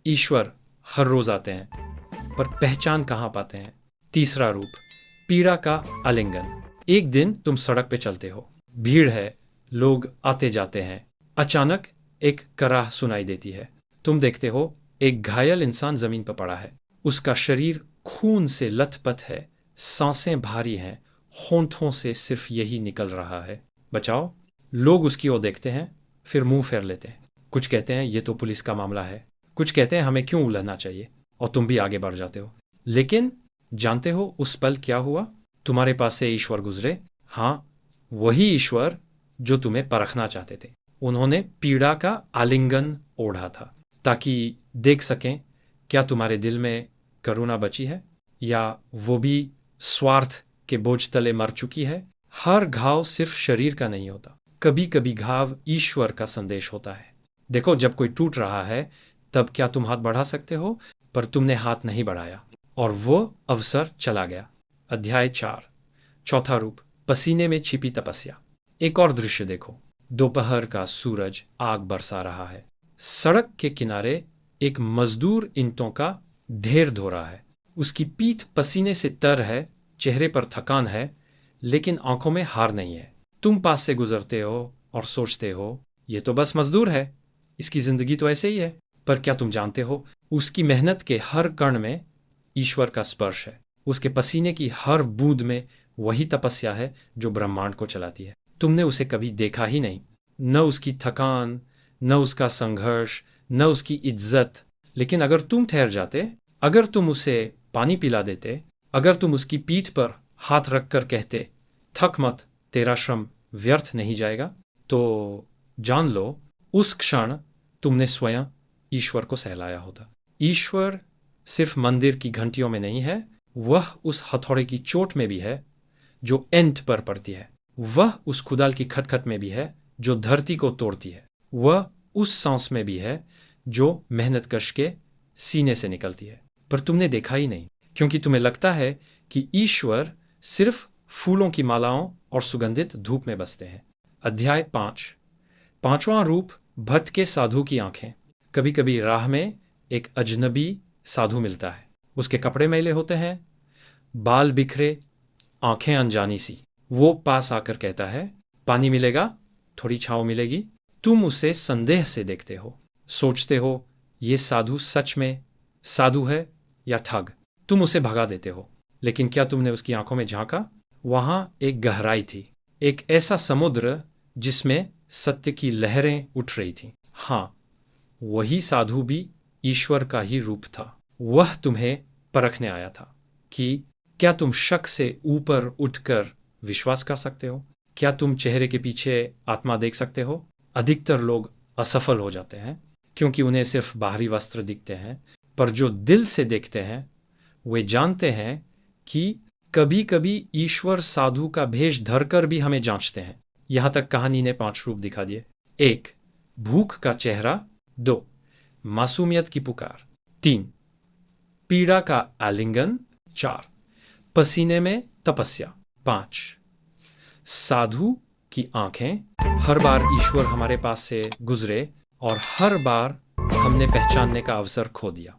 ईश्वर हर रोज आते हैं, पर पहचान कहाँ पाते हैं? तीसरा रूप, पीड़ा का आलिंगन। एक दिन तुम सड़क पे चलते हो, भीड़ है, लोग आते जाते हैं। अचानक एक कराह सुनाई देती है। तुम देखते हो एक घायल इंसान जमीन पर पड़ा है। उसका शरीर खून से लथपथ है, सांसें भारी हैं, होंठों से सिर्फ यही निकल रहा है, बचाओ। लोग उसकी ओर देखते हैं, फिर मुंह फेर लेते हैं। कुछ कहते हैं ये तो पुलिस का मामला है, कुछ कहते हैं हमें क्यों उलझना चाहिए, और तुम भी आगे बढ़ जाते हो। लेकिन जानते हो उस पल क्या हुआ? तुम्हारे पास से ईश्वर गुजरे। हाँ, वही ईश्वर जो तुम्हें परखना चाहते थे। उन्होंने पीड़ा का आलिंगन ओढ़ा था, ताकि देख सकें क्या तुम्हारे दिल में करुणा बची है, या वो भी स्वार्थ के बोझ तले मर चुकी है। हर घाव सिर्फ शरीर का नहीं होता, कभी कभी घाव ईश्वर का संदेश होता है। देखो, जब कोई टूट रहा है तब क्या तुम हाथ बढ़ा सकते हो? पर तुमने हाथ नहीं बढ़ाया, और वो अवसर चला गया। अध्याय 4, चौथा रूप, पसीने में छिपी तपस्या। एक और दृश्य देखो। दोपहर का सूरज आग बरसा रहा है। सड़क के किनारे एक मजदूर ईंटों का ढेर धो रहा है। उसकी पीठ पसीने से तर है, चेहरे पर थकान है, लेकिन आंखों में हार नहीं है। तुम पास से गुजरते हो और सोचते हो ये तो बस मजदूर है, इसकी जिंदगी तो ऐसे ही है। पर क्या तुम जानते हो, उसकी मेहनत के हर कण में ईश्वर का स्पर्श है। उसके पसीने की हर बूंद में वही तपस्या है जो ब्रह्मांड को चलाती है। तुमने उसे कभी देखा ही नहीं, न उसकी थकान, न उसका संघर्ष, न उसकी इज्जत। लेकिन अगर तुम ठहर जाते, अगर तुम उसे पानी पिला देते, अगर तुम उसकी पीठ पर हाथ रखकर कहते थक मत, तेरा श्रम व्यर्थ नहीं जाएगा, तो जान लो उस क्षण तुमने स्वयं ईश्वर को सहलाया होता। ईश्वर सिर्फ मंदिर की घंटियों में नहीं है, वह उस हथौड़े की चोट में भी है जो एंट पर पड़ती है। वह उस कुदाल की खटखट में भी है जो धरती को तोड़ती है। वह उस सांस में भी है जो मेहनत कश के सीने से निकलती है। पर तुमने देखा ही नहीं, क्योंकि तुम्हें लगता है कि ईश्वर सिर्फ फूलों की मालाओं और सुगंधित धूप में बसते हैं। अध्याय 5, पांचवां रूप, भटके साधु की आंखें। कभी कभी राह में एक अजनबी साधु मिलता है। उसके कपड़े मैले होते हैं, बाल बिखरे, आंखें अनजानी सी। वो पास आकर कहता है पानी मिलेगा, थोड़ी छांव मिलेगी। तुम उसे संदेह से देखते हो, सोचते हो ये साधु सच में साधु है या ठग। तुम उसे भगा देते हो। लेकिन क्या तुमने उसकी आंखों में झांका? वहां एक गहराई थी, एक ऐसा समुद्र जिसमें सत्य की लहरें उठ रही थी। हाँ, वही साधु भी ईश्वर का ही रूप था। वह तुम्हें परखने आया था कि क्या तुम शक से ऊपर उठकर विश्वास कर सकते हो? क्या तुम चेहरे के पीछे आत्मा देख सकते हो? अधिकतर लोग असफल हो जाते हैं क्योंकि उन्हें सिर्फ बाहरी वस्त्र दिखते हैं, पर जो दिल से देखते हैं वे जानते हैं कि कभी कभी ईश्वर साधु का भेष धरकर भी हमें जांचते हैं। यहां तक कहानी ने 5 रूप दिखा दिए। 1, भूख का चेहरा। 2, मासूमियत की पुकार। 3, पीड़ा का आलिंगन। 4, पसीने में तपस्या। 5, साधु की आंखें। हर बार ईश्वर हमारे पास से गुजरे और हर बार हमने पहचानने का अवसर खो दिया।